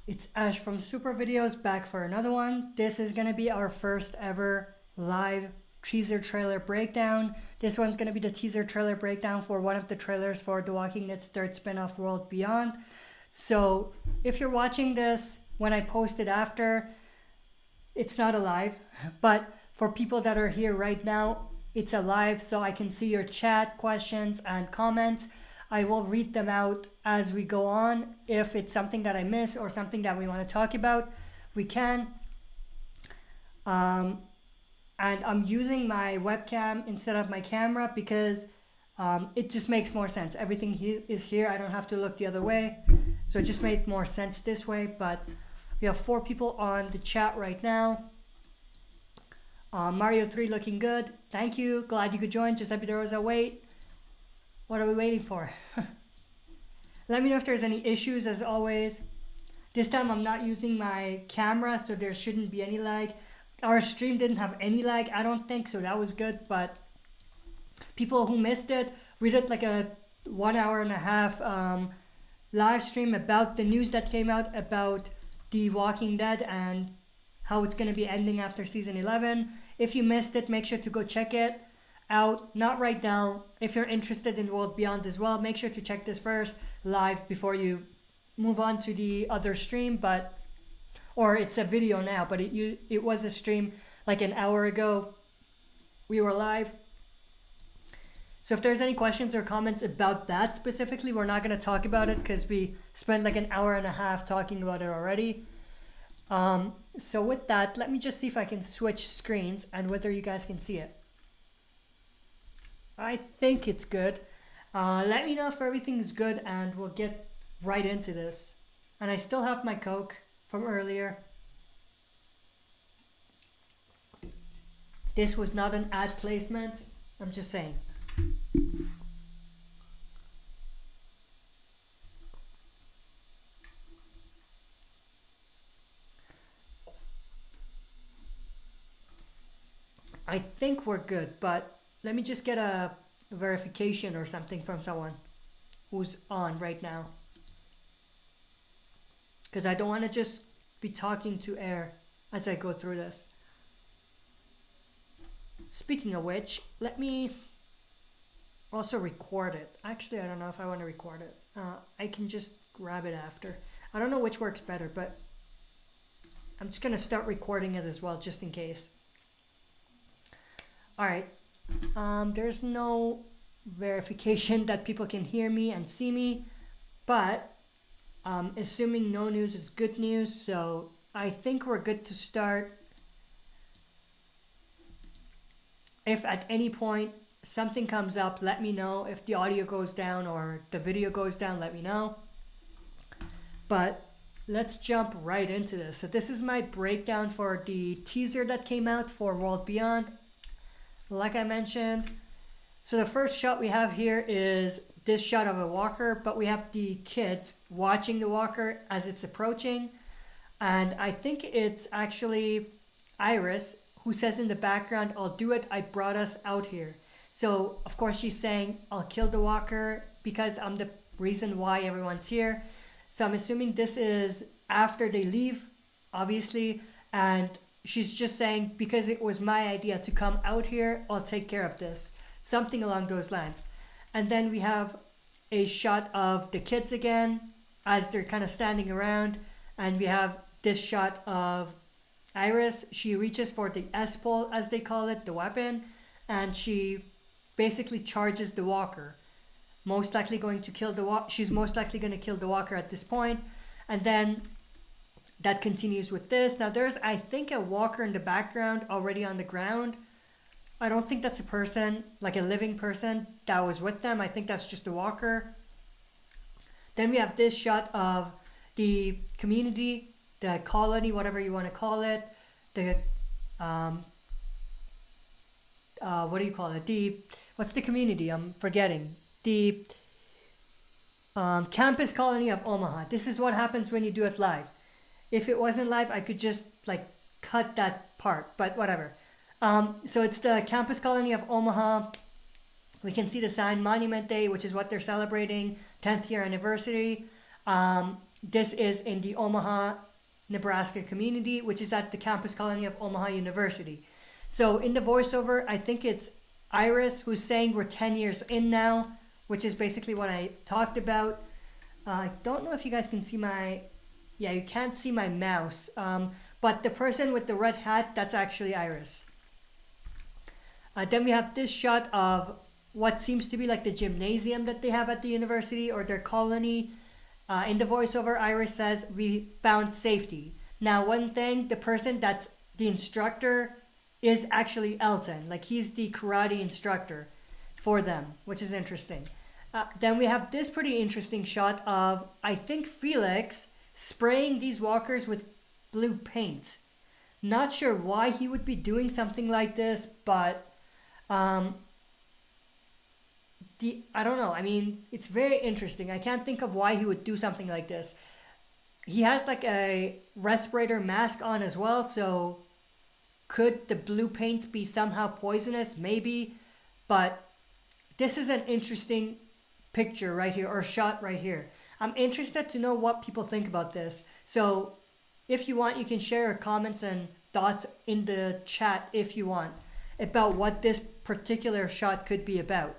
It's Ash from Super Videos back for another one. This is going to be our first ever live teaser trailer breakdown. This one's going to be the teaser trailer breakdown for one of the trailers for The Walking Dead's third spin-off, World Beyond. So if you're watching this when I post it after, it's not alive, but for people that are here right now, it's alive, so I can see your chat, questions, and comments. I will read them out as we go on. If it's something that I miss or something that we want to talk about, we can. And I'm using my webcam instead of my camera because it just makes more sense. Everything is here. I don't have to look the other way. So it just made more sense this way. But we have 4 people on the chat right now. Mario 3 looking good. Thank you. Glad you could join. Giuseppe De Rosa, wait. What are we waiting for? Let me know if there's any issues as always. This time I'm not using my camera, so there shouldn't be any lag. Our stream didn't have any lag, I don't think, so that was good. But people who missed it, we did like a 1 hour and a half live stream about the news that came out about The Walking Dead and how it's going to be ending after season 11. If you missed it, make sure to go check it out. Not right now. If you're interested in World Beyond as well, make sure to check this first live before you move on to the other stream. But or it's a video now, but it was a stream like an hour ago. We were live. So if there's any questions or comments about that specifically, we're not going to talk about it because we spent like an hour and a half talking about it already. So with that, let me just see if I can switch screens and whether you guys can see it. I think it's good. Let me know if everything's good and we'll get right into this. And I still have my Coke from earlier. This was not an ad placement. I'm just saying. I think we're good, but let me just get a verification or something from someone who's on right now. Because I don't want to just be talking to air as I go through this. Speaking of which, let me also record it. Actually, I don't know if I want to record it. I can just grab it after. I don't know which works better, but I'm just going to start recording it as well, just in case. Alright, there's no verification that people can hear me and see me, but assuming no news is good news, so I think we're good to start. If at any point something comes up, let me know. If the audio goes down or the video goes down, let me know. But let's jump right into this. So this is my breakdown for the teaser that came out for World Beyond. Like I mentioned, so the first shot we have here is this shot of a walker, but we have the kids watching the walker as it's approaching. And I think it's actually Iris who says in the background, "I'll do it, I brought us out here." So of course she's saying, "I'll kill the walker because I'm the reason why everyone's here." So I'm assuming this is after they leave, obviously, and she's just saying, because it was my idea to come out here, I'll take care of this. Something along those lines. And then we have a shot of the kids again as they're kind of standing around. And we have this shot of Iris. She reaches for the S-pole, as they call it, the weapon. And she basically charges the walker. Most likely going to kill the walker. She's most likely going to kill the walker at this point. And then that continues with this. Now there's, I think, a walker in the background already on the ground. I don't think that's a person, like a living person that was with them. I think that's just a walker. Then we have this shot of the community, the colony, whatever you want to call it. The, what do you call it? What's the community? I'm forgetting. The campus colony of Omaha. This is what happens when you do it live. If it wasn't live, I could just like cut that part, but whatever. So it's the campus colony of Omaha. We can see the sign Monument Day, which is what they're celebrating, 10th year anniversary. this is in the Omaha, Nebraska community, which is at the campus colony of Omaha University. So in the voiceover, I think it's Iris who's saying we're 10 years in now, which is basically what I talked about. I don't know if you guys can see yeah, you can't see my mouse, but the person with the red hat, that's actually Iris. Then we have this shot of what seems to be like the gymnasium that they have at the university or their colony. In the voiceover, Iris says, we found safety. Now, one thing, the person that's the instructor is actually Elton. Like, he's the karate instructor for them, which is interesting. Then we have this pretty interesting shot of, I think, Felix spraying these walkers with blue paint. Not sure why he would be doing something like this, but I don't know. I mean, it's very interesting. I can't think of why he would do something like this. He has like a respirator mask on as well, so could the blue paint be somehow poisonous? Maybe, but this is an interesting picture right here, or shot right here. I'm interested to know what people think about this. So if you want, you can share your comments and thoughts in the chat if you want about what this particular shot could be about.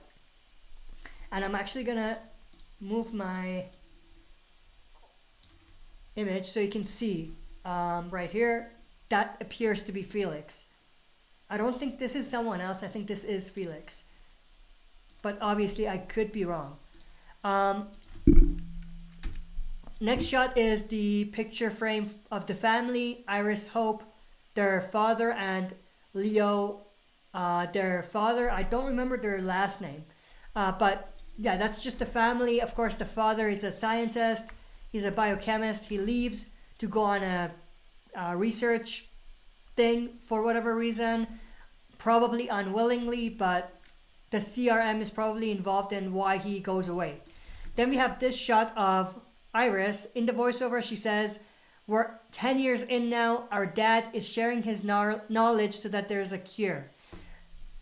And I'm actually gonna move my image so you can see right here, that appears to be Felix. I don't think this is someone else. I think this is Felix, but obviously I could be wrong. Next shot is the picture frame of the family, Iris, Hope, their father, and Leo, their father. I don't remember their last name, but yeah, that's just the family. Of course, the father is a scientist. He's a biochemist. He leaves to go on a research thing for whatever reason, probably unwillingly, but the CRM is probably involved in why he goes away. Then we have this shot of Iris. In the voiceover, she says, we're 10 years in now. Our dad is sharing his knowledge so that there's a cure.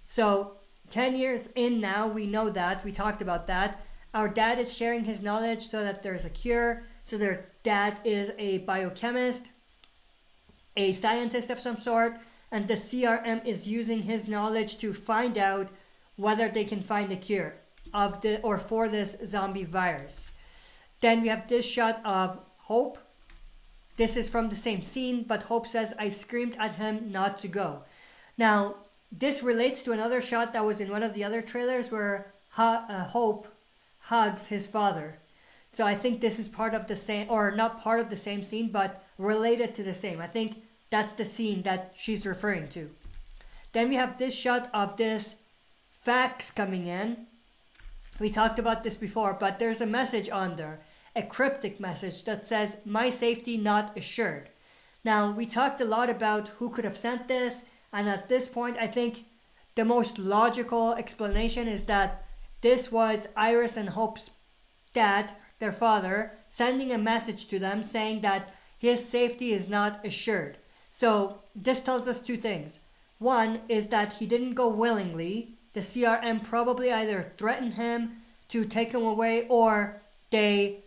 So 10 years in now, we know that. We talked about that. Our dad is sharing his knowledge so that there's a cure. So their dad is a biochemist, a scientist of some sort, and the CRM is using his knowledge to find out whether they can find a cure for this zombie virus. Then we have this shot of Hope. This is from the same scene, but Hope says, I screamed at him not to go. Now, this relates to another shot that was in one of the other trailers where Hope hugs his father. So I think this is part of the same, or not part of the same scene, but related to the same. I think that's the scene that she's referring to. Then we have this shot of this fax coming in. We talked about this before, but there's a message on there, a cryptic message that says, my safety not assured. Now, we talked a lot about who could have sent this, and at this point, I think the most logical explanation is that this was Iris and Hope's dad, their father, sending a message to them saying that his safety is not assured. So this tells us two things. One is that he didn't go willingly. The CRM probably either threatened him to take him away, or they,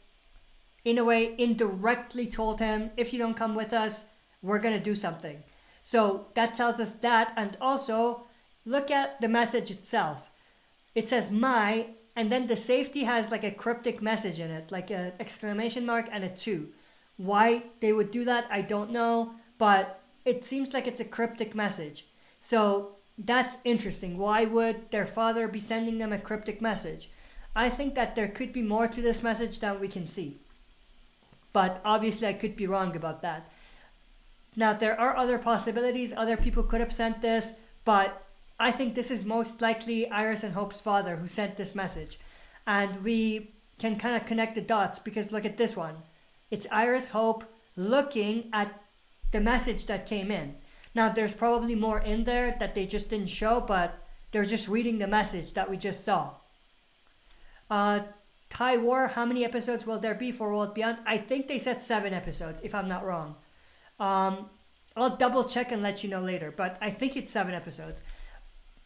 in a way, indirectly told him, if you don't come with us, we're going to do something. So that tells us that. And also, look at the message itself. It says my, and then the safety has like a cryptic message in it, like an exclamation mark and a 2. Why they would do that, I don't know, but it seems like it's a cryptic message. So that's interesting. Why would their father be sending them a cryptic message? I think that there could be more to this message than we can see. But obviously I could be wrong about that. Now, there are other possibilities. Other people could have sent this, but I think this is most likely Iris and Hope's father who sent this message. And we can kind of connect the dots because look at this one. It's Iris, Hope looking at the message that came in. Now, there's probably more in there that they just didn't show, but they're just reading the message that we just saw. Thai War, how many episodes will there be for World Beyond? I think they said 7 episodes, if I'm not wrong. I'll double check and let you know later, but I think it's 7 episodes.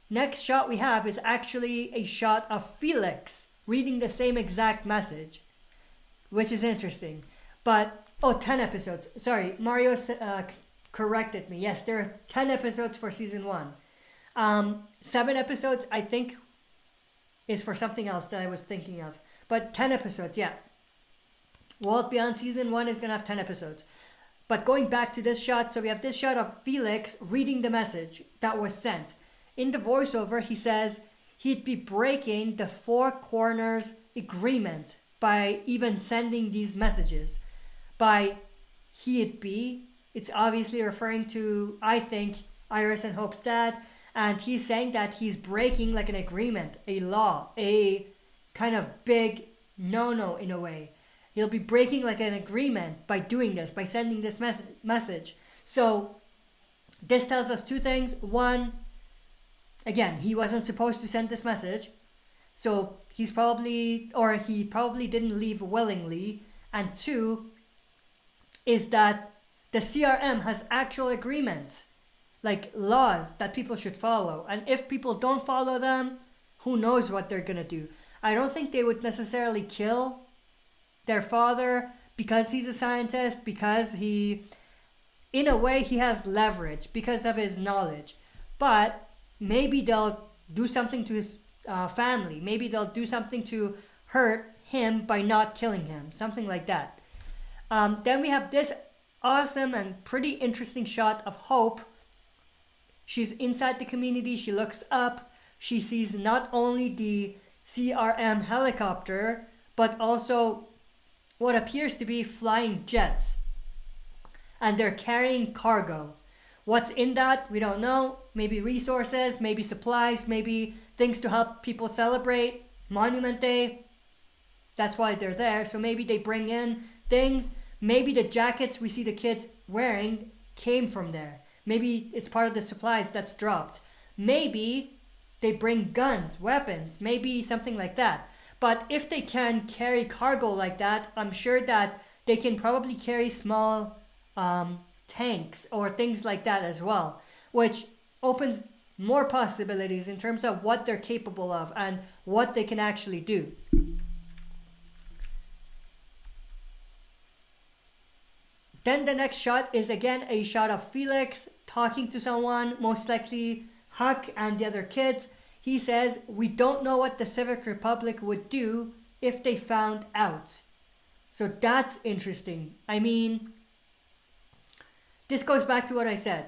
Next shot we have is actually a shot of Felix reading the same exact message, which is interesting. But, 10 episodes. Sorry, Mario corrected me. Yes, there are 10 episodes for season 1. 7 episodes, I think, is for something else that I was thinking of. But 10 episodes, yeah. World Beyond season 1 is going to have 10 episodes. But going back to this shot, so we have this shot of Felix reading the message that was sent. In the voiceover, he says he'd be breaking the Four Corners agreement by even sending these messages. By he'd be, it's obviously referring to, I think, Iris and Hope's dad. And he's saying that he's breaking like an agreement, a law, a kind of big no-no in a way. He'll be breaking like an agreement by doing this, by sending this message. So this tells us two things. One, again, he wasn't supposed to send this message. So he probably didn't leave willingly. And two, is that the CRM has actual agreements, like laws that people should follow. And if people don't follow them, who knows what they're going to do. I don't think they would necessarily kill their father because he's a scientist, because in a way he has leverage because of his knowledge. But maybe they'll do something to his family. Maybe they'll do something to hurt him by not killing him. Something like that. Then we have this awesome and pretty interesting shot of Hope. She's inside the community. She looks up. She sees not only the CRM helicopter, but also what appears to be flying jets. And they're carrying cargo. What's in that? We don't know. Maybe resources, maybe supplies, maybe things to help people celebrate Monument Day. That's why they're there. So maybe they bring in things. Maybe the jackets we see the kids wearing came from there. Maybe it's part of the supplies that's dropped. Maybe they bring guns, weapons, maybe something like that. But if they can carry cargo like that, I'm sure that they can probably carry small tanks or things like that as well, which opens more possibilities in terms of what they're capable of and what they can actually do. Then the next shot is again a shot of Felix talking to someone, most likely Huck and the other kids. He says, we don't know what the Civic Republic would do if they found out. So that's interesting. I mean, this goes back to what I said.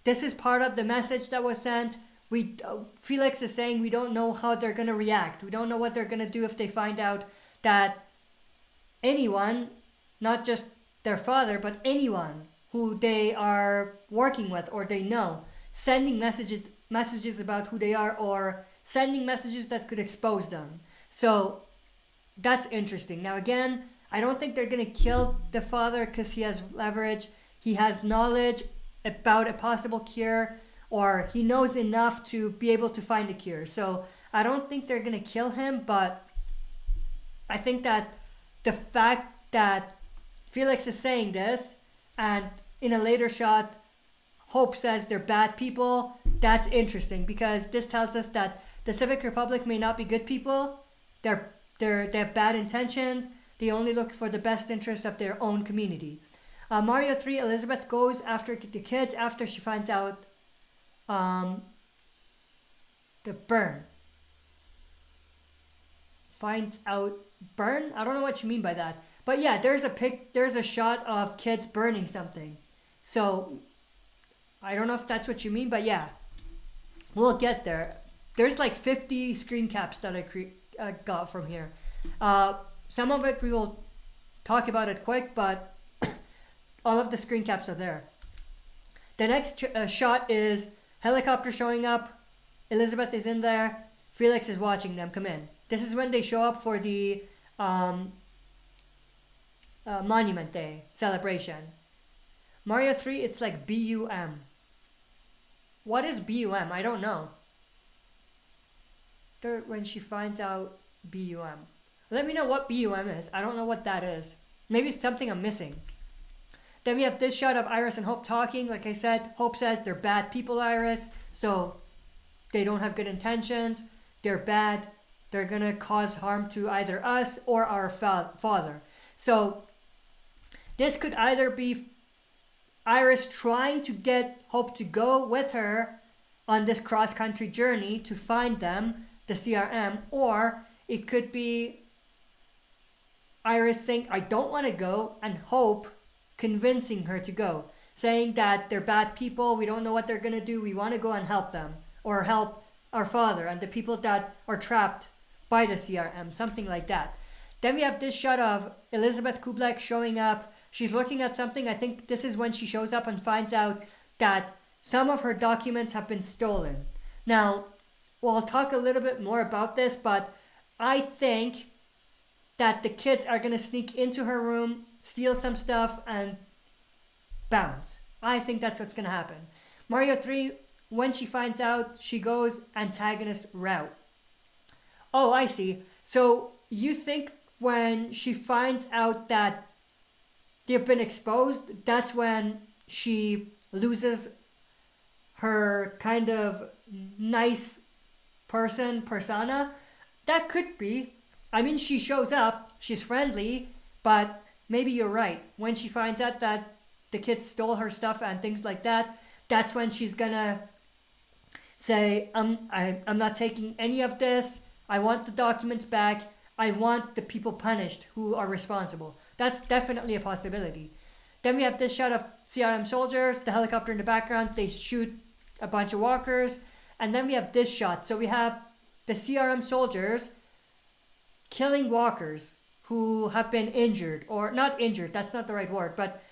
This is part of the message that was sent. Felix is saying we don't know how they're going to react. We don't know what they're going to do if they find out that anyone, not just their father, but anyone who they are working with or they know, sending messages about who they are or sending messages that could expose them. So that's interesting. Now again, I don't think they're going to kill the father because he has leverage. He has knowledge about a possible cure, or he knows enough to be able to find a cure. So I don't think they're going to kill him, but I think that the fact that Felix is saying this, and in a later shot, Hope says they're bad people, that's interesting because this tells us that the Civic Republic may not be good people. They have bad intentions. They only look for the best interest of their own community. Mario 3, Elizabeth goes after the kids after she finds out the burn. Finds out burn? I don't know what you mean by that. But yeah, there's a shot of kids burning something. So I don't know if that's what you mean, but yeah, we'll get there. There's like 50 screen caps that I got from here. Some of it we will talk about it quick, but all of the screen caps are there. The next shot is helicopter showing up. Elizabeth is in there. Felix is watching them come in. This is when they show up for the Monument Day celebration. Mario 3, it's like BUM. What is BUM? I don't know. When she finds out BUM. Let me know what BUM is. I don't know what that is. Maybe it's something I'm missing. Then we have this shot of Iris and Hope talking. Like I said, Hope says they're bad people, Iris. So they don't have good intentions. They're bad. They're going to cause harm to either us or our father. So This could either be Iris trying to get Hope to go with her on this cross-country journey to find them, the CRM, or it could be Iris saying, I don't want to go, and Hope convincing her to go, saying that they're bad people, we don't know what they're going to do, we want to go and help them, or help our father and the people that are trapped by the CRM, something like that. Then we have this shot of Elizabeth Kublek showing up. She's looking at something. I think this is when she shows up and finds out that some of her documents have been stolen. Now, we'll talk a little bit more about this, but I think that the kids are going to sneak into her room, steal some stuff, and bounce. I think that's what's going to happen. Mario 3, when she finds out, she goes antagonist route. Oh, I see. So you think when she finds out that they've been exposed, that's when she loses her kind of nice persona? That could be. I mean, she shows up, she's friendly, but maybe you're right. When she finds out that the kids stole her stuff and things like that, that's when she's gonna say, I'm not taking any of this. I want the documents back. I want the people punished who are responsible. That's definitely a possibility. Then we have this shot of CRM soldiers, the helicopter in the background. They shoot a bunch of walkers. And then we have this shot. So we have the CRM soldiers killing walkers who have been injured, or not injured, that's not the right word, but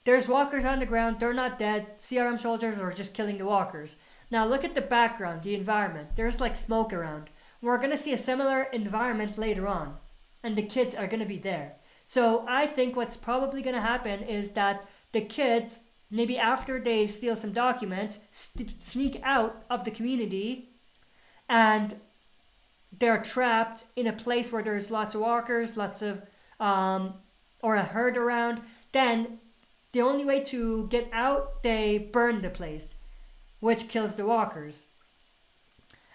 there's walkers on the ground, they're not dead. CRM soldiers are just killing the walkers. Now look at the background, the environment. There's like smoke around. We're going to see a similar environment later on, and the kids are going to be there. So I think what's probably going to happen is that the kids, maybe after they steal some documents, sneak out of the community, and they're trapped in a place where there's lots of walkers, lots of, or a herd around. Then the only way to get out, they burn the place, which kills the walkers.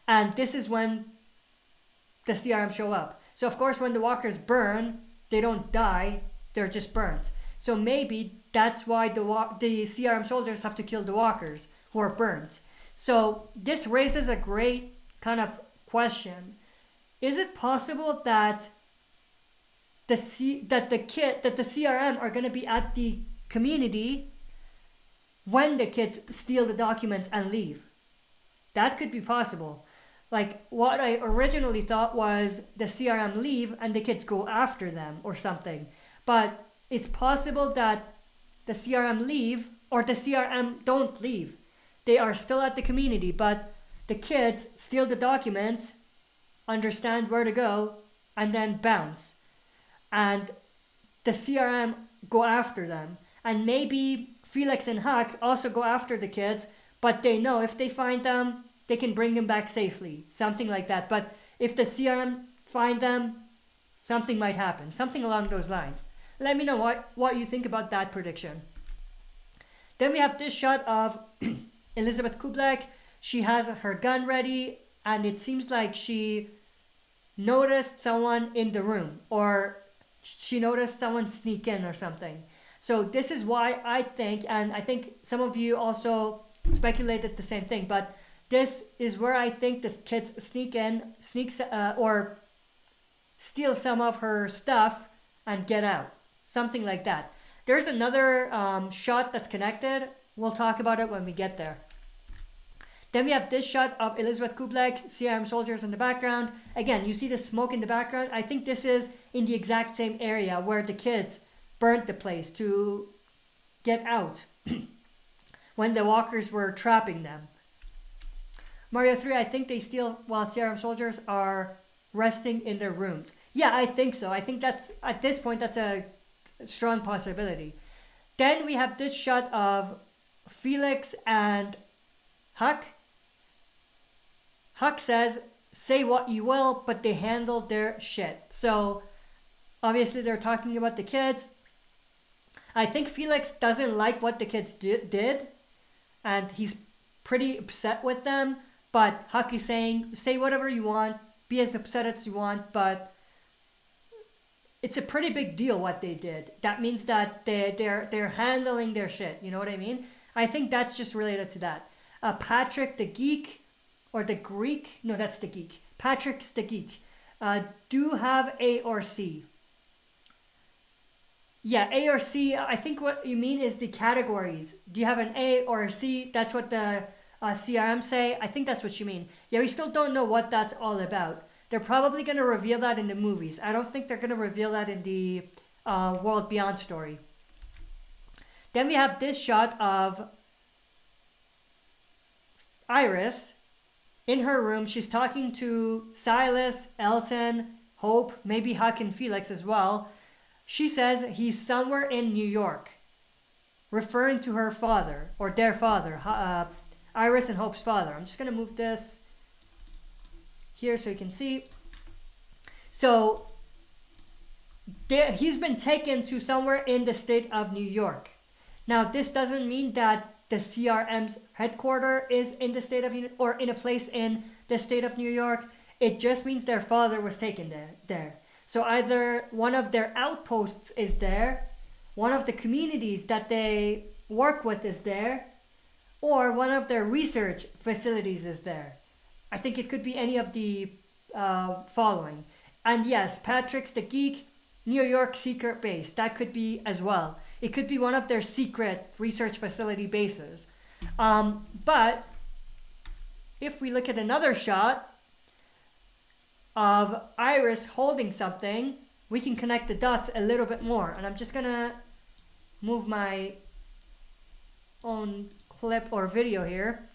And this is when the CRM show up. So of course, when the walkers burn, they don't die, they're just burnt. So maybe that's why the CRM soldiers have to kill the walkers who are burnt. So this raises a great kind of question. Is it possible that the CRM are going to be at the community when the kids steal the documents and leave? That could be possible. Like, what I originally thought was the CRM leave and the kids go after them or something. But it's possible that the CRM leave, or the CRM don't leave. They are still at the community, but the kids steal the documents, understand where to go, and then bounce. And the CRM go after them. And maybe Felix and Huck also go after the kids, but they know if they find them, they can bring them back safely. Something like that. But if the CRM find them, something might happen. Something along those lines. Let me know what you think about that prediction. Then we have this shot of Elizabeth Kublek. She has her gun ready, and it seems like she noticed someone in the room, or she noticed someone sneak in or something. So this is why I think, and I think some of you also speculated the same thing, but this is where I think this kids sneaks or steal some of her stuff and get out. Something like that. There's another shot that's connected. We'll talk about it when we get there. Then we have this shot of Elizabeth Kublek, CRM soldiers in the background. Again, you see the smoke in the background. I think this is in the exact same area where the kids burnt the place to get out when the walkers were trapping them. Mario 3, I think they steal while CRM soldiers are resting in their rooms. Yeah, I think so. I think that's, at this point, that's a strong possibility. Then we have this shot of Felix and Huck. Huck says, say what you will, but they handled their shit. So obviously they're talking about the kids. I think Felix doesn't like what the kids did, and he's pretty upset with them. But Huck is saying, say whatever you want, be as upset as you want, but it's a pretty big deal what they did. That means that they're handling their shit. You know what I mean? I think that's just related to that. Patrick the Geek, or the Greek? No, that's the Geek. Patrick's the Geek. Do have A or C. Yeah, A or C. I think what you mean is the categories. Do you have an A or a C? That's what the CRM say. I think that's what you mean. Yeah, we still don't know what that's all about. They're probably going to reveal that in the movies. I don't think they're going to reveal that in the World Beyond story. Then we have this shot of Iris in her room. She's talking to Silas, Elton, Hope, maybe Huck and Felix as well. She says he's somewhere in New York, referring to her father, or their father, Iris and Hope's father. I'm just going to move this here so you can see. So he's been taken to somewhere in the state of New York. Now, this doesn't mean that the CRM's headquarters is in the state of, or in a place in the state of New York. It just means their father was taken there. So either one of their outposts is there, one of the communities that they work with is there, or one of their research facilities is there. I think it could be any of the following. And yes, Patrick's the Geek, New York secret base. That could be as well. It could be one of their secret research facility bases. But if we look at another shot of Iris holding something, we can connect the dots a little bit more. And I'm just gonna move my own clip or video here.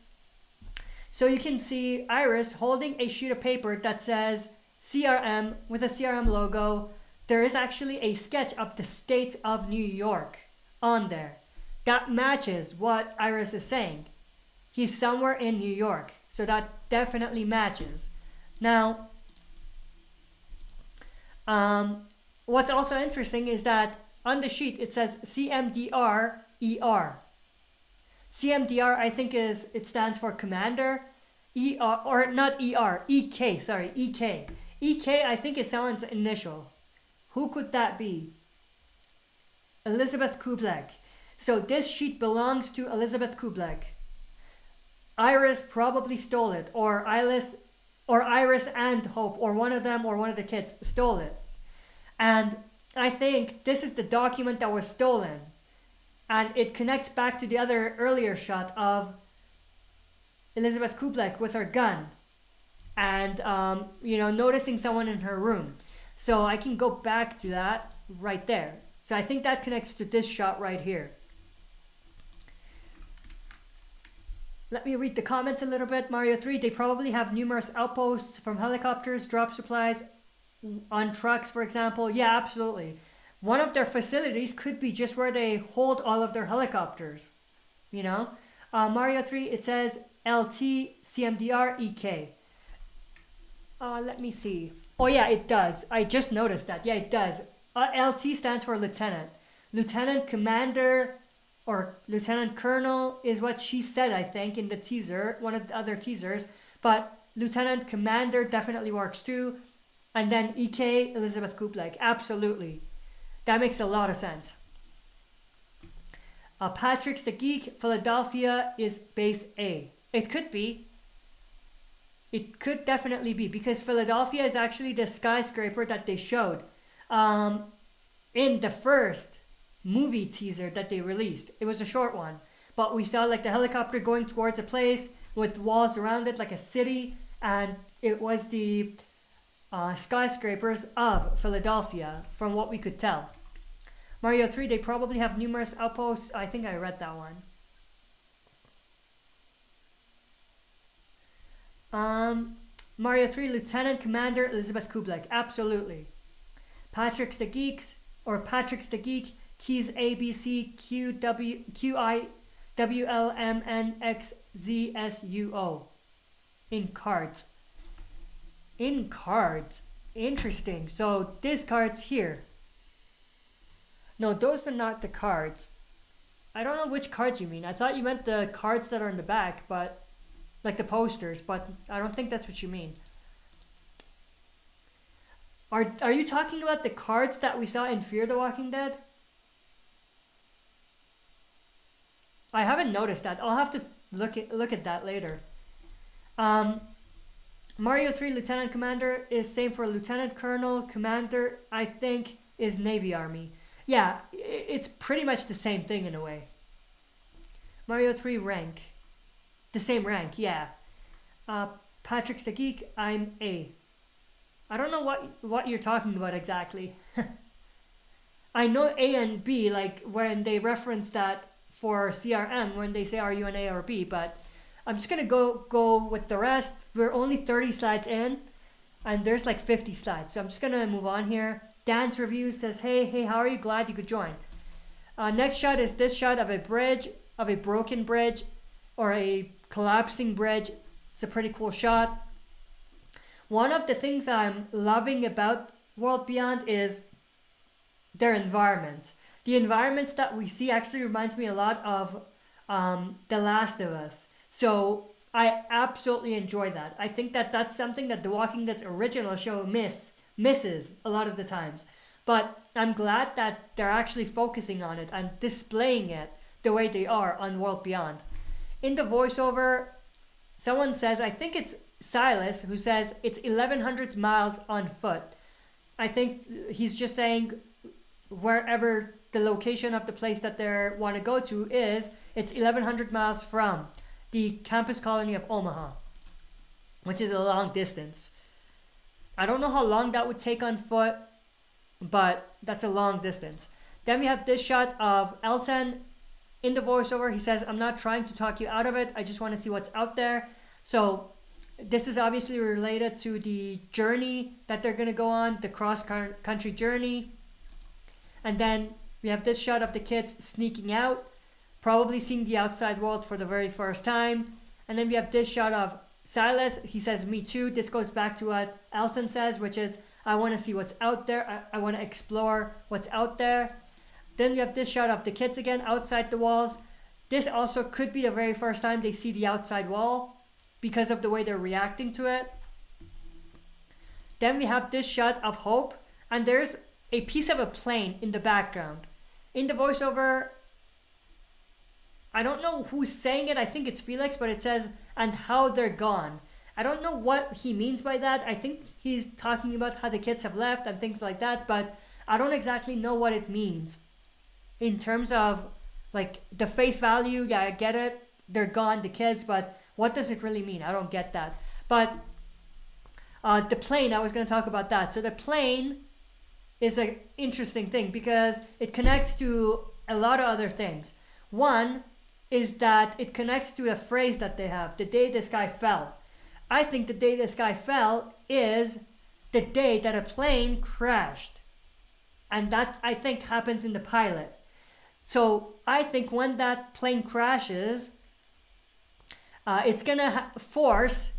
So you can see Iris holding a sheet of paper that says CRM with a CRM logo. There is actually a sketch of the state of New York on there. That matches what Iris is saying. He's somewhere in New York. So that definitely matches. Now, what's also interesting is that on the sheet it says CMDR ER. CMDR, I think it stands for Commander. ER, or not ER, EK, sorry, EK. EK, I think is someone's initial. Who could that be? Elizabeth Kublek. So this sheet belongs to Elizabeth Kublek. Iris probably stole it, or Iris and Hope, or one of them, or one of the kids stole it. And I think this is the document that was stolen. And it connects back to the other earlier shot of Elizabeth Kublek with her gun. And, noticing someone in her room. So I can go back to that right there. So I think that connects to this shot right here. Let me read the comments a little bit. Mario 3, they probably have numerous outposts from helicopters, drop supplies on trucks, for example. Yeah, absolutely. One of their facilities could be just where they hold all of their helicopters. Mario 3, it says LT CMDR EK. Let me see. Oh yeah, it does. I just noticed that. Yeah, it does. LT stands for lieutenant. Lieutenant commander or lieutenant colonel is what she said, I think, in the teaser, one of the other teasers. But lieutenant commander definitely works too. And then EK, Elizabeth Kublek. Absolutely. That makes a lot of sense. Patrick's the Geek, Philadelphia is base A. It could be. It could definitely be, because Philadelphia is actually the skyscraper that they showed in the first movie teaser that they released. It was a short one, but we saw like the helicopter going towards a place with walls around it, like a city, and it was the skyscrapers of Philadelphia from what we could tell. Mario 3, they probably have numerous outposts. I think I read that one. Mario 3, Lieutenant Commander Elizabeth Kublek. Absolutely. Patrick's the Geeks, or Patrick's the Geek, keys A, B, C, Q, W, Q, I, W, L, M, N, X, Z, S, U, O. In cards. In cards. Interesting. So this card's here. No, those are not the cards. I don't know which cards you mean. I thought you meant the cards that are in the back, but like the posters, but I don't think that's what you mean. Are you talking about the cards that we saw in Fear the Walking Dead? I haven't noticed that. I'll have to look at that later. Mario 3 Lieutenant Commander is same for Lieutenant Colonel. Commander, I think, is Navy Army. Yeah, it's pretty much the same thing in a way. Mario 3 rank. The same rank, yeah. Patrick's the Geek, I'm A. I don't know what you're talking about exactly. I know A and B, like when they reference that for CRM, when they say are you an A or B, but I'm just gonna go with the rest. We're only 30 slides in, and there's like 50 slides, so I'm just gonna move on here. Dan's review says, hey, how are you? Glad you could join. Next shot is this shot of a bridge, of a broken bridge, or a collapsing bridge. It's a pretty cool shot. One of the things I'm loving about World Beyond is their environment. The environments that we see actually reminds me a lot of The Last of Us. So I absolutely enjoy that. I think that that's something that The Walking Dead's original show misses a lot of the times. But I'm glad that they're actually focusing on it and displaying it the way they are on World Beyond. In the voiceover, someone says, I think it's Silas, who says it's 1,100 miles on foot. I think he's just saying wherever the location of the place that they want to go to is, it's 1,100 miles from the campus colony of Omaha, which is a long distance. I don't know how long that would take on foot, but that's a long distance. Then we have this shot of Elton. In the voiceover, he says, I'm not trying to talk you out of it. I just want to see what's out there. So this is obviously related to the journey that they're going to go on, the cross-country journey. And then we have this shot of the kids sneaking out, probably seeing the outside world for the very first time. And then we have this shot of Silas. He says, me too. This goes back to what Elton says, which is, I want to see what's out there. I want to explore what's out there. Then we have this shot of the kids again outside the walls. This also could be the very first time they see the outside wall because of the way they're reacting to it. Then we have this shot of Hope, and there's a piece of a plane in the background. In the voiceover, I don't know who's saying it. I think it's Felix, but it says, and how they're gone. I don't know what he means by that. I think he's talking about how the kids have left and things like that, but I don't exactly know what it means. In terms of like the face value, yeah, I get it. They're gone, the kids, but what does it really mean? I don't get that. But the plane, I was going to talk about that. So the plane is an interesting thing because it connects to a lot of other things. One is that it connects to a phrase that they have, the day the sky fell. I think the day the sky fell is the day that a plane crashed. And that, I think, happens in the pilot. So I think when that plane crashes, it's going to force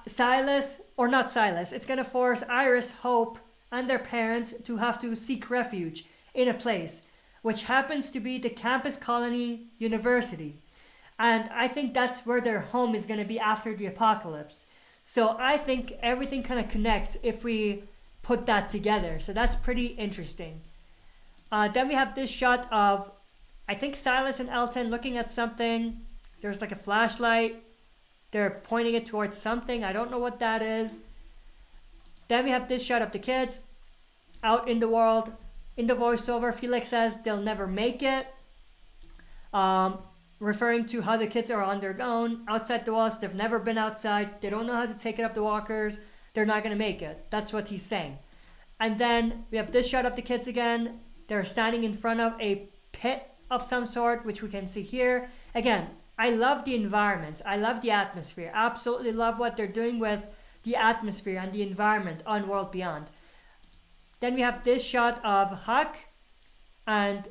Silas, or not Silas, it's going to force Iris, Hope, and their parents to have to seek refuge in a place, which happens to be the campus colony university. And I think that's where their home is going to be after the apocalypse. So I think everything kind of connects if we put that together. So that's pretty interesting. Then we have this shot of, I think, Silas and Elton looking at something. There's like a flashlight. They're pointing it towards something. I don't know what that is. Then we have this shot of the kids out in the world. In the voiceover, Felix says they'll never make it. Referring to how the kids are on their own, outside the walls. They've never been outside. They don't know how to take it up the walkers. They're not going to make it. That's what he's saying. And then we have this shot of the kids again. They're standing in front of a pit of some sort, which we can see here. Again, I love the environment. I love the atmosphere. Absolutely love what they're doing with the atmosphere and the environment on World Beyond. Then we have this shot of Huck and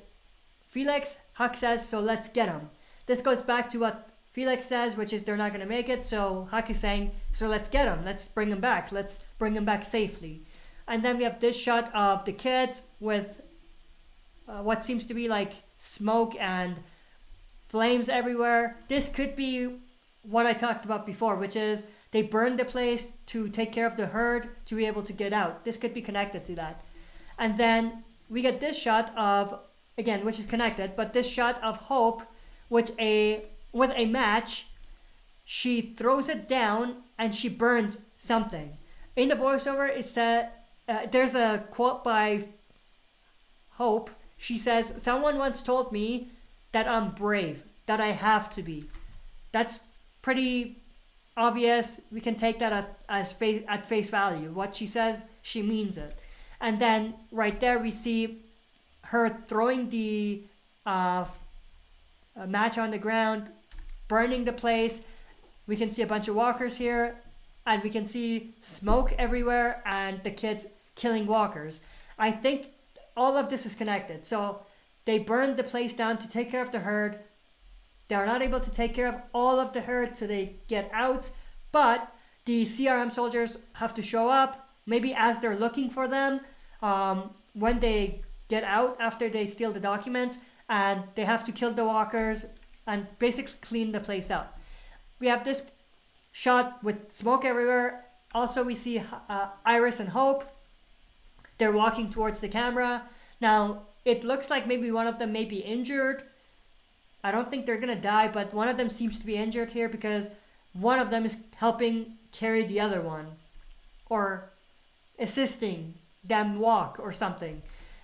Felix. Huck says, so let's get him. This goes back to what Felix says, which is they're not going to make it. So Huck is saying, so let's get him. Let's bring him back. Let's bring him back safely. And then we have this shot of the kids with what seems to be like smoke and flames everywhere. This could be what I talked about before, which is They burn the place to take care of the herd to be able to get out. This could be connected to that. And then we get this shot of, again, which is connected, but this shot of Hope with a match. She throws it down and she burns something. In the voiceover, it said, there's a quote by Hope. She says, "Someone once told me that I'm brave, that I have to be." That's pretty obvious. We can take that at face value. What she says, she means it. And then right there we see her throwing the match on the ground, burning the place. We can see a bunch of walkers here, and we can see smoke everywhere and the kids killing walkers. I think all of this is connected. So they burned the place down to take care of the herd. They are not able to take care of all of the herd, so they get out. But the CRM soldiers have to show up, maybe as they're looking for them, when they get out after they steal the documents, and they have to kill the walkers and basically clean the place up. We have this shot with smoke everywhere. Also, we see Iris and Hope. They're walking towards the camera. Now, it looks like maybe one of them may be injured. I don't think they're gonna die, but one of them seems to be injured here because one of them is helping carry the other one, or assisting them walk or something.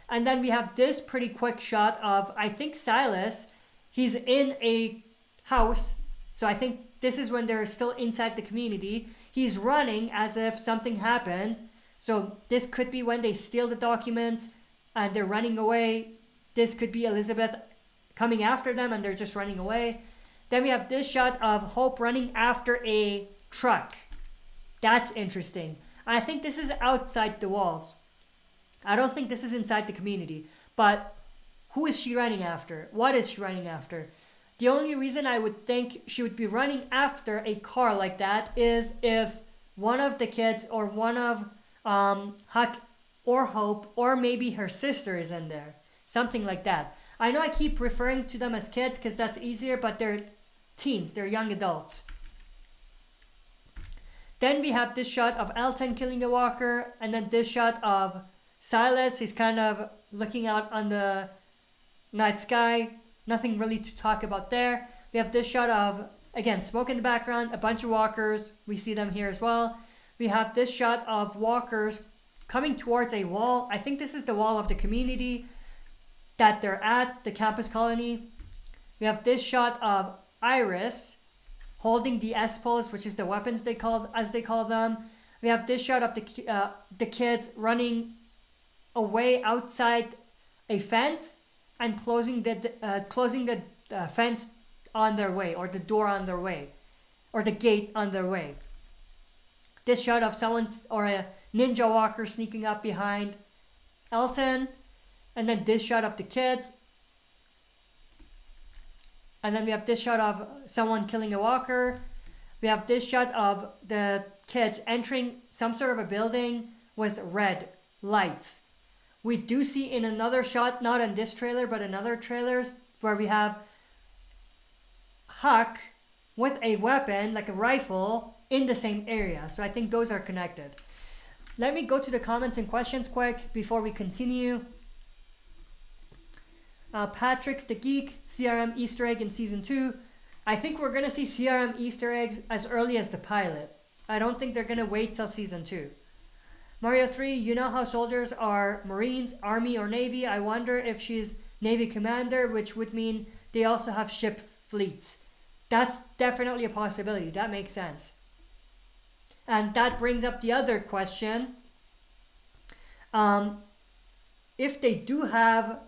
And then we have this pretty quick shot of, I think, Silas. He's in a house, so I think this is when they're still inside the community. He's running as if something happened. So this could be when they steal the documents and they're running away. This could be Elizabeth coming after them and they're just running away. Then we have this shot of Hope running after a truck. That's interesting. I think this is outside the walls. I don't think this is inside the community. But who is she running after? What is she running after? The only reason I would think she would be running after a car like that is if one of the kids or one of Huck or Hope or maybe her sister is in there. Something like that. I know I keep referring to them as kids because that's easier, but they're teens. They're young adults. Then we have this shot of Elton killing a walker, and then this shot of Silas. He's kind of looking out on the night sky. Nothing really to talk about there. We have this shot of, again, smoke in the background, a bunch of walkers. We see them here as well. We have this shot of walkers coming towards a wall. I think this is the wall of the community that they're at, the campus colony. We have this shot of Iris holding the S-poles, which is the weapons as they call them. We have this shot of the kids running away outside a fence and closing the fence on their way, or the door on their way, or the gate on their way. This shot of someone or a ninja walker sneaking up behind Elton, and then this shot of the kids, and then we have this shot of someone killing a walker. We have this shot of the kids entering some sort of a building with red lights. We do see in another shot, not in this trailer, but in other trailers, where we have Huck with a weapon, like a rifle, in the same area. So I think those are connected. Let me go to the comments and questions quick before we continue. Patrick's the Geek, CRM Easter egg in season 2. I think we're going to see CRM Easter eggs as early as the pilot. I don't think they're going to wait till season 2. Mario 3, you know how soldiers are Marines, Army, or Navy? I wonder if she's Navy commander, which would mean they also have ship fleets. That's definitely a possibility. That makes sense. And that brings up the other question. If they do have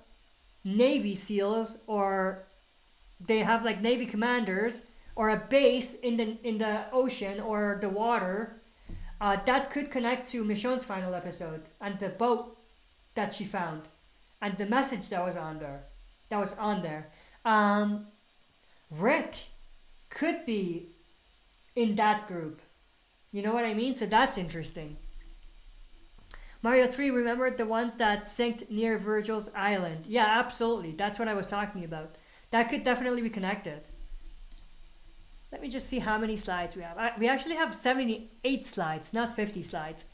Navy SEALs, or they have like Navy commanders, or a base in the ocean or the water, that could connect to Michonne's final episode and the boat that she found and the message that was on there. Rick could be in that group. You know what I mean? So that's interesting. Mario 3, remember the ones that sank near Virgil's Island? Yeah, absolutely. That's what I was talking about. That could definitely be connected. Let me just see how many slides we have. We actually have 78 slides, not 50 slides.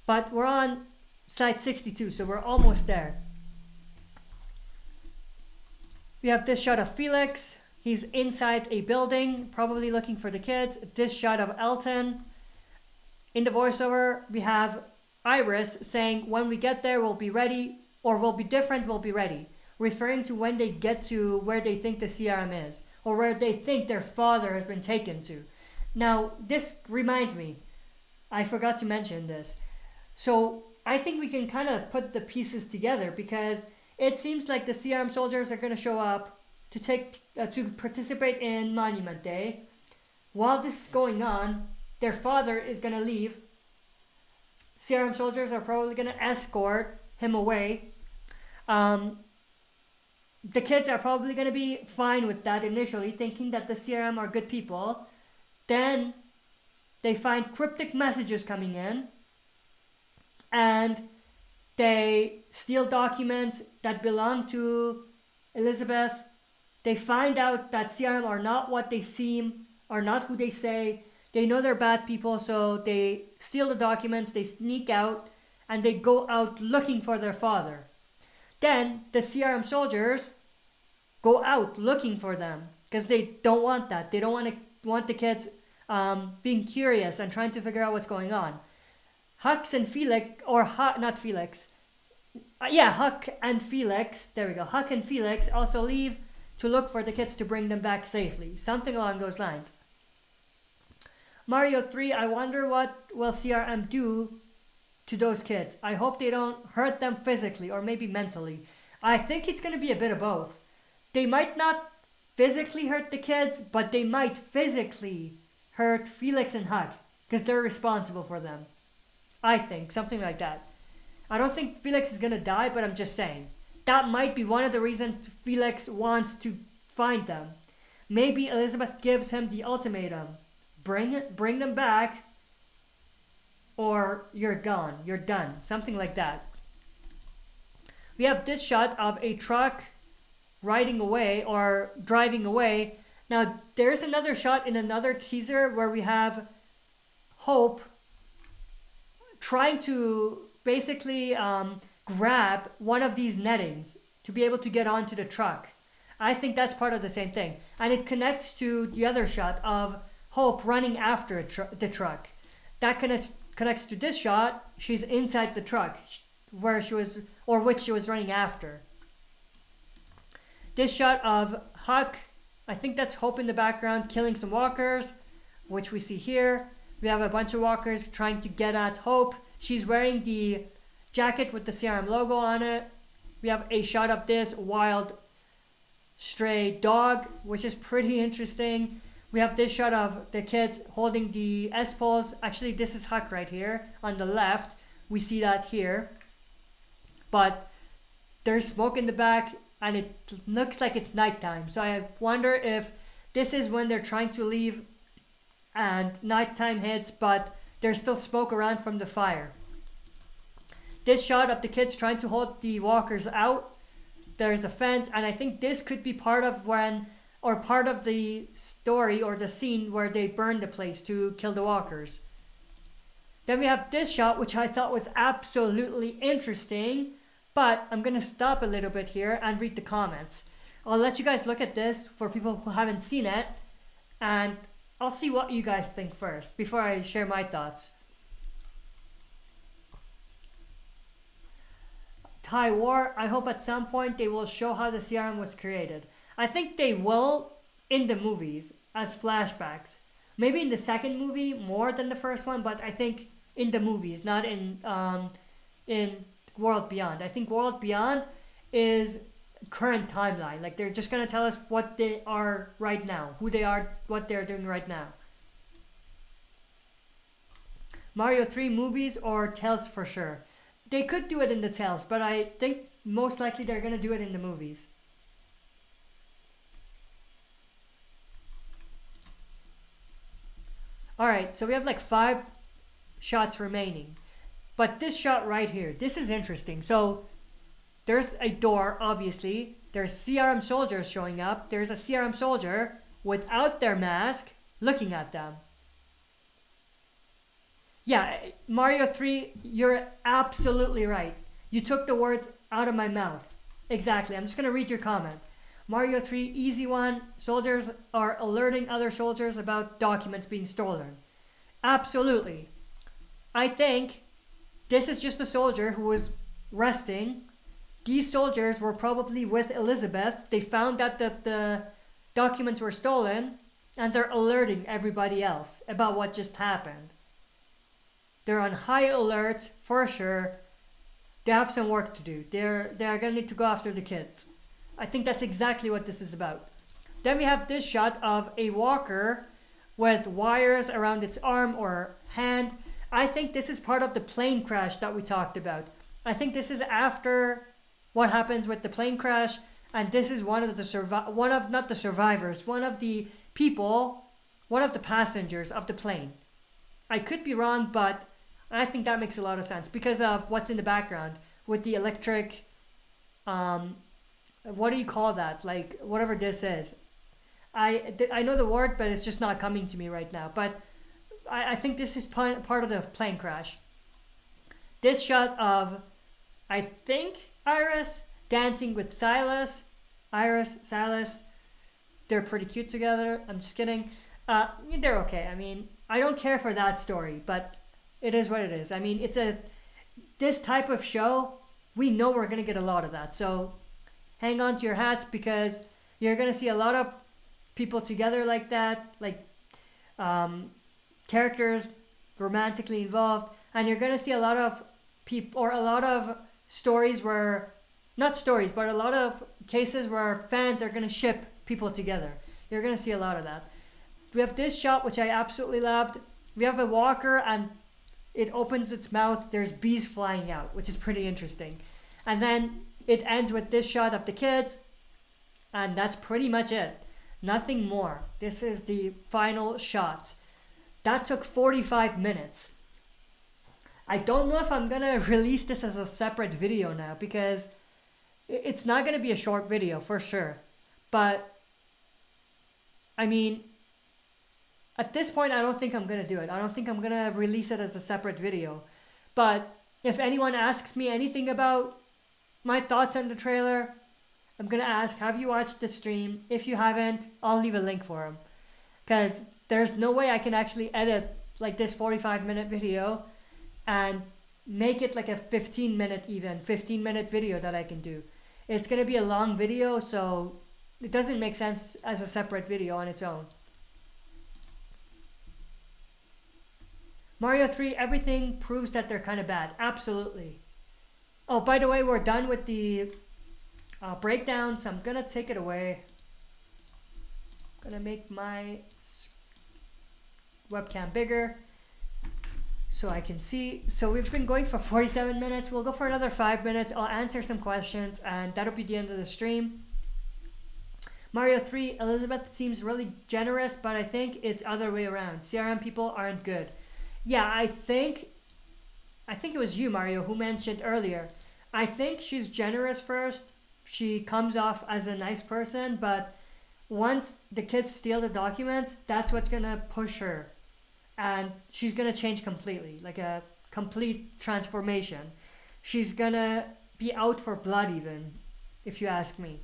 But we're on slide 62, so we're almost there. We have this shot of Felix. He's inside a building, probably looking for the kids. This shot of Elton. In the voiceover, we have Iris saying, when we get there, we'll be ready, or we'll be different, we'll be ready. Referring to when they get to where they think the CRM is, or where they think their father has been taken to. Now, this reminds me, I forgot to mention this. So I think we can kind of put the pieces together, because it seems like the CRM soldiers are going to show up to participate in Monument Day. While this is going on, their father is going to leave. CRM soldiers are probably going to escort him away. The kids are probably going to be fine with that initially, thinking that the CRM are good people. Then they find cryptic messages coming in, and they steal documents that belong to Elizabeth. They find out that CRM are not what they seem, are not who they say. They know they're bad people, so they steal the documents, they sneak out, and they go out looking for their father. Then the CRM soldiers go out looking for them, because they don't want that. They don't want the kids being curious and trying to figure out what's going on. Hux and Felix, not Felix. Huck and Felix, there we go. Huck and Felix also leave to look for the kids to bring them back safely. Something along those lines. Mario 3, I wonder what will CRM do to those kids. I hope they don't hurt them physically or maybe mentally. I think it's going to be a bit of both. They might not physically hurt the kids, but they might physically hurt Felix and Huck, because they're responsible for them. I think, something like that. I don't think Felix is going to die, but I'm just saying. That might be one of the reasons Felix wants to find them. Maybe Elizabeth gives him the ultimatum. Bring them back, or you're gone, you're done. Something like that. We have this shot of a truck riding away or driving away. Now, there's another shot in another teaser where we have Hope trying to basically grab one of these nettings to be able to get onto the truck. I think that's part of the same thing. And it connects to the other shot of Hope running after the truck. That connects to this shot. She's inside the truck where she was, or which she was running after. This shot of Huck, I think that's Hope in the background, killing some walkers, which we see here. We have a bunch of walkers trying to get at Hope. She's wearing the jacket with the CRM logo on it. We have a shot of this wild stray dog, which is pretty interesting. We have this shot of the kids holding the S-poles. Actually, this is Huck right here on the left. We see that here. But there's smoke in the back, and it looks like it's nighttime. So I wonder if this is when they're trying to leave and nighttime hits, but there's still smoke around from the fire. This shot of the kids trying to hold the walkers out. There's a fence, and I think this could be part of part of the story or the scene where they burn the place to kill the walkers. Then we have this shot, which I thought was absolutely interesting, but I'm going to stop a little bit here and read the comments. I'll let you guys look at this for people who haven't seen it, and I'll see what you guys think first before I share my thoughts. Thai War, I hope at some point they will show how the CRM was created. I think they will in the movies as flashbacks. Maybe in the second movie more than the first one, but I think in the movies, not in World Beyond. I think World Beyond is current timeline. Like, they're just gonna tell us what they are right now, who they are, what they're doing right now. Mario 3 movies or Tales for sure. They could do it in the Tales, but I think most likely they're gonna do it in the movies. Alright, so we have like 5 shots remaining. But this shot right here, this is interesting. So there's a door, obviously. There's CRM soldiers showing up. There's a CRM soldier without their mask looking at them. Yeah, Mario 3, you're absolutely right. You took the words out of my mouth. Exactly. I'm just going to read your comment. Mario 3, easy one. Soldiers are alerting other soldiers about documents being stolen. Absolutely. I think this is just a soldier who was resting. These soldiers were probably with Elizabeth. They found out that the documents were stolen, and they're alerting everybody else about what just happened. They're on high alert for sure. They have some work to do. They're gonna need to go after the kids. I think that's exactly what this is about. Then we have this shot of a walker with wires around its arm or hand. I think this is part of the plane crash that we talked about. I think this is after what happens with the plane crash, and this is one of the people, one of the passengers of the plane. I could be wrong, but I think that makes a lot of sense because of what's in the background with the electric, what do you call that? Like whatever this is. I know the word, but it's just not coming to me right now. But I think this is part of the plane crash. This shot of, I think, Iris dancing with Silas. Iris, Silas, they're pretty cute together. I'm just kidding. They're okay. I mean, I don't care for that story, but it is what it is. I mean, this type of show, we know we're going to get a lot of that. So hang on to your hats because you're going to see a lot of people together like that, like characters romantically involved, and you're going to see a lot of people or a lot of stories where, not stories, but a lot of cases where fans are going to ship people together. You're going to see a lot of that. We have this shot, which I absolutely loved. We have a walker and it opens its mouth. There's bees flying out, which is pretty interesting. And then it ends with this shot of the kids. And that's pretty much it. Nothing more. This is the final shots. That took 45 minutes. I don't know if I'm going to release this as a separate video now because it's not going to be a short video for sure. But, I mean, at this point, I don't think I'm going to do it. I don't think I'm going to release it as a separate video. But if anyone asks me anything about my thoughts on the trailer, I'm going to ask, have you watched the stream? If you haven't, I'll leave a link for them. Because there's no way I can actually edit like this 45-minute video and make it like a 15-minute video that I can do. It's going to be a long video, so it doesn't make sense as a separate video on its own. Mario 3, everything proves that they're kind of bad. Absolutely. Oh, by the way, we're done with the breakdown, so I'm going to take it away. I'm going to make my webcam bigger so I can see. So we've been going for 47 minutes. We'll go for another 5 minutes. I'll answer some questions, and that'll be the end of the stream. Mario 3, Elizabeth seems really generous, but I think it's other way around. CRM people aren't good. Yeah, I think it was you, Mario, who mentioned earlier. I think she's generous first. She comes off as a nice person, but once the kids steal the documents, that's what's going to push her. And she's going to change completely, like a complete transformation. She's going to be out for blood even, if you ask me.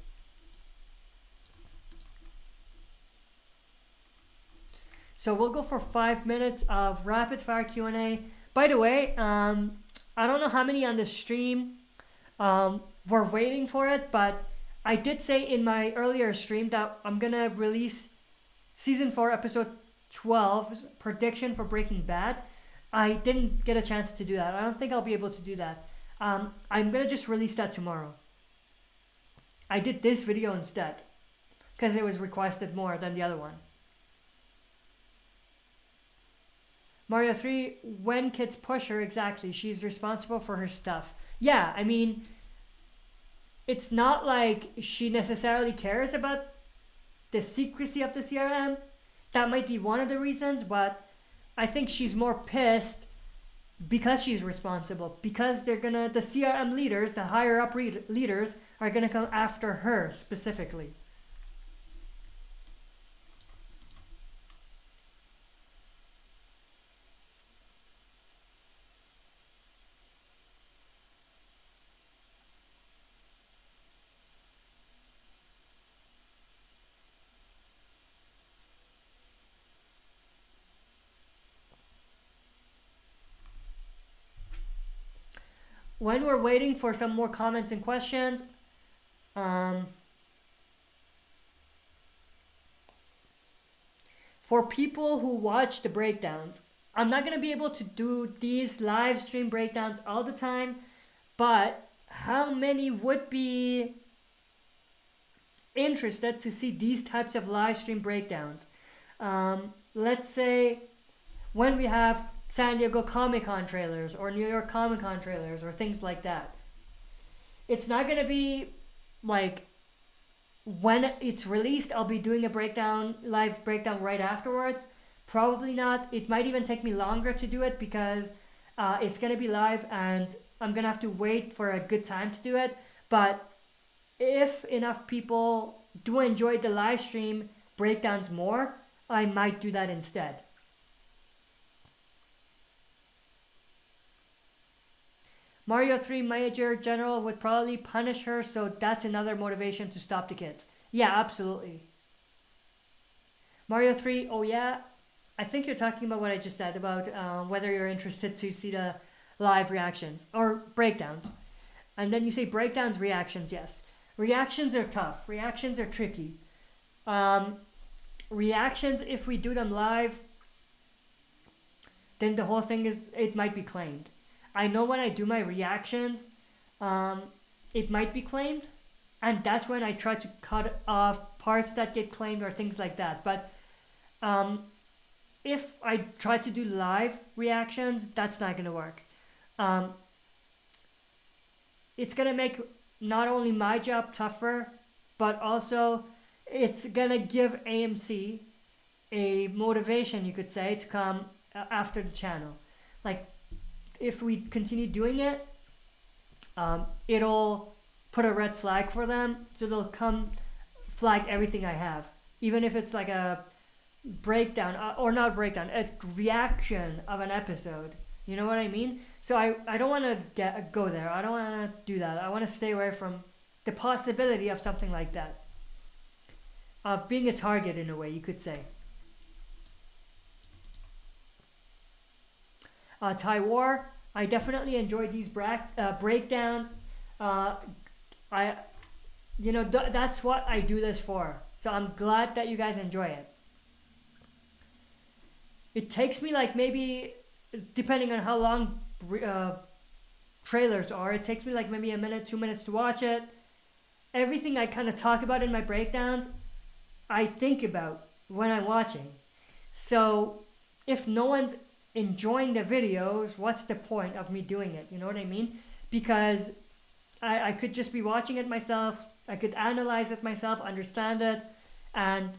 So we'll go for 5 minutes of rapid fire Q&A. By the way, I don't know how many on the stream were waiting for it, but I did say in my earlier stream that I'm going to release Season 4, Episode 12's prediction for Breaking Bad. I didn't get a chance to do that. I don't think I'll be able to do that. I'm going to just release that tomorrow. I did this video instead because it was requested more than the other one. Mario 3, when kids push her, exactly, she's responsible for her stuff. Yeah, I mean, it's not like she necessarily cares about the secrecy of the CRM. That might be one of the reasons, but I think she's more pissed because she's responsible. Because the CRM leaders, the higher up leaders, are gonna come after her specifically. when we're waiting for some more comments and questions, for people who watch the breakdowns, I'm not going to be able to do these live stream breakdowns all the time, but how many would be interested to see these types of live stream breakdowns? Let's say when we have San Diego Comic-Con trailers or New York Comic-Con trailers or things like that. It's not going to be like when it's released, I'll be doing a live breakdown right afterwards. Probably not. It might even take me longer to do it because it's going to be live and I'm going to have to wait for a good time to do it. But if enough people do enjoy the live stream breakdowns more, I might do that instead. Mario 3 Major General would probably punish her, so that's another motivation to stop the kids. Yeah, absolutely. Mario 3, oh yeah. I think you're talking about what I just said about whether you're interested to see the live reactions or breakdowns. And then you say breakdowns, reactions, yes. Reactions are tough. Reactions are tricky. Reactions, if we do them live, then the whole thing it might be claimed. I know when I do my reactions, it might be claimed, and that's when I try to cut off parts that get claimed or things like that. But if I try to do live reactions, that's not going to work. It's going to make not only my job tougher, but also it's going to give AMC a motivation, you could say, to come after the channel. Like, if we continue doing it, it'll put a red flag for them. So they'll come flag everything I have. Even if it's like a breakdown, or not breakdown, a reaction of an episode. You know what I mean? So I don't want to go there. I don't want to do that. I want to stay away from the possibility of something like that. Of being a target in a way, you could say. Thai War, I definitely enjoy these breakdowns. That's what I do this for. So I'm glad that you guys enjoy it. It takes me like maybe, depending on how long trailers are, it takes me like maybe a minute, 2 minutes to watch it. Everything I kind of talk about in my breakdowns, I think about when I'm watching. So if no one's enjoying the videos, what's the point of me doing it? You know what I mean? Because I could just be watching it myself. I could analyze it myself, understand it, and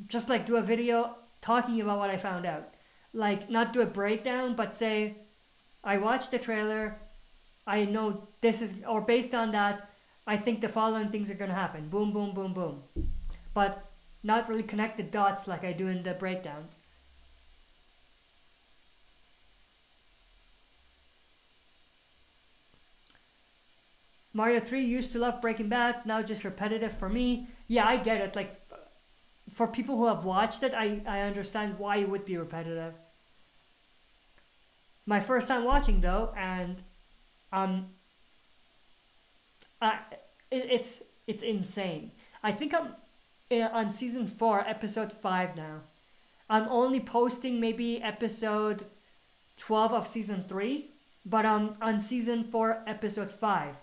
just like do a video talking about what I found out. Like, not do a breakdown, but say I watched the trailer, I know this is, or based on that, I think the following things are going to happen. Boom, boom, boom, boom. But not really connect the dots like I do in the breakdowns. Mario 3 used to love Breaking Bad, now just repetitive for me. Yeah, I get it. Like, for people who have watched it, I understand why it would be repetitive. My first time watching though, and it's insane. I think I'm on season 4, episode 5 now. I'm only posting maybe episode 12 of season 3, but I'm on season 4, episode 5.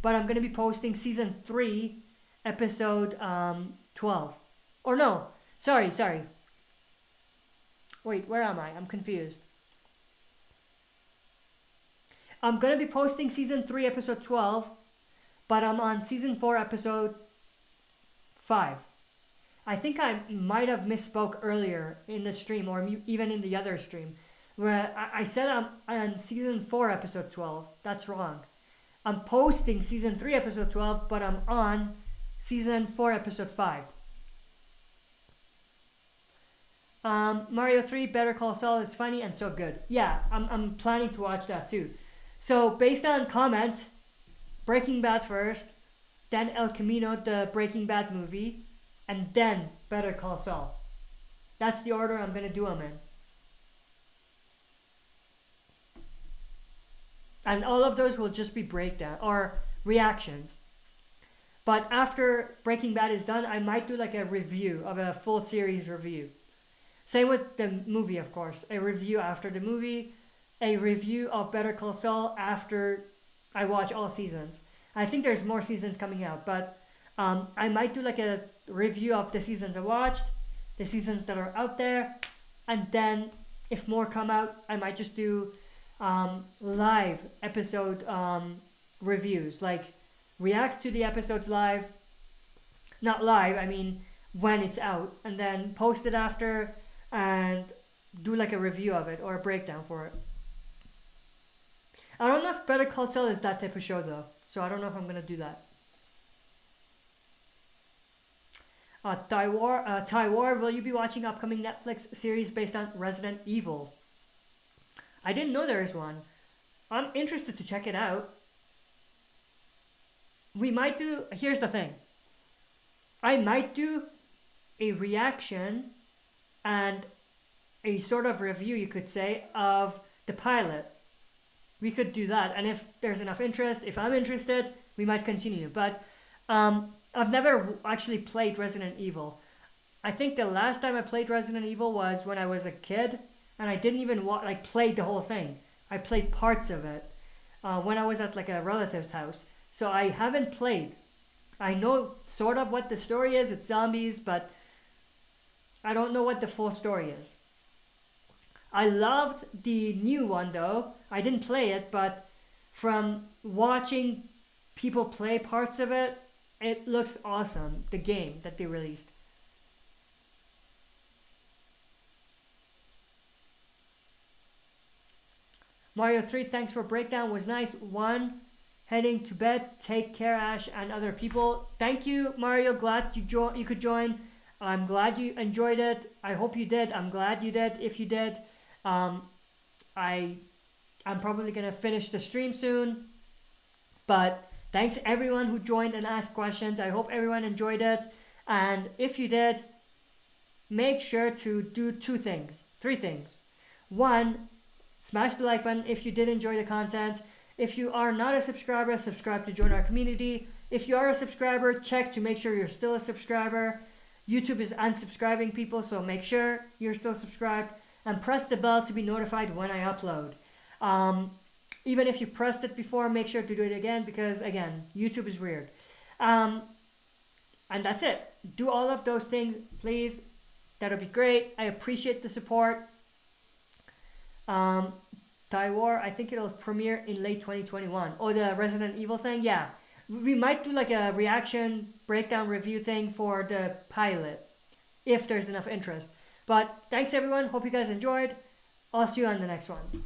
But I'm going to be posting season 3, episode 12. Or no, sorry. Wait, where am I? I'm confused. I'm going to be posting season 3, episode 12, but I'm on season 4, episode 5. I think I might have misspoke earlier in the stream, or even in the other stream, where I said I'm on season 4, episode 12. That's wrong. I'm posting season 3, episode 12, but I'm on season 4, episode 5. Mario 3, Better Call Saul, it's funny and so good. Yeah, I'm planning to watch that too. So based on comments, Breaking Bad first, then El Camino, the Breaking Bad movie, and then Better Call Saul. That's the order I'm going to do them in. And all of those will just be breakdown or reactions. But after Breaking Bad is done, I might do like a review of a full series review. Same with the movie, of course. A review after the movie, a review of Better Call Saul after I watch all seasons. I think there's more seasons coming out, but I might do like a review of the seasons I watched, the seasons that are out there, and then if more come out, I might just do live episode reviews, like react to the episodes live, not live, I mean when it's out, and then post it after and do like a review of it or a breakdown for it. I don't know if Better Call Saul is that type of show though, so I don't know if I'm gonna do that. Tywar, will you be watching upcoming Netflix series based on Resident Evil? I didn't know there is one. I'm interested to check it out. We might do, here's the thing. I might do a reaction and a sort of review, you could say, of the pilot. We could do that, and if there's enough interest, if I'm interested, we might continue. But I've never actually played Resident Evil. I think the last time I played Resident Evil was when I was a kid, and I didn't even play the whole thing. I played parts of it when I was at like a relative's house. So I haven't played. I know sort of what the story is. It's zombies, but I don't know what the full story is. I loved the new one though. I didn't play it, but from watching people play parts of it, it looks awesome, the game that they released. Mario 3, thanks for breakdown, was nice. 1, heading to bed. Take care, Ash and other people. Thank you, Mario. Glad you could join. I'm glad you enjoyed it. I hope you did. I'm glad you did. If you did, I'm probably gonna finish the stream soon. But thanks everyone who joined and asked questions. I hope everyone enjoyed it. And if you did, make sure to do 3 things. 1, smash the like button if you did enjoy the content. If you are not a subscriber, subscribe to join our community. If you are a subscriber, check to make sure you're still a subscriber. YouTube is unsubscribing people, so make sure you're still subscribed. And press the bell to be notified when I upload. Even if you pressed it before, make sure to do it again, because again, YouTube is weird. And that's it. Do all of those things, please. That'll be great. I appreciate the support. Tywar, I think it'll premiere in late 2021. Oh, the Resident Evil thing? Yeah. We might do like a reaction, breakdown, review thing for the pilot, if there's enough interest. But thanks everyone. Hope you guys enjoyed. I'll see you on the next one.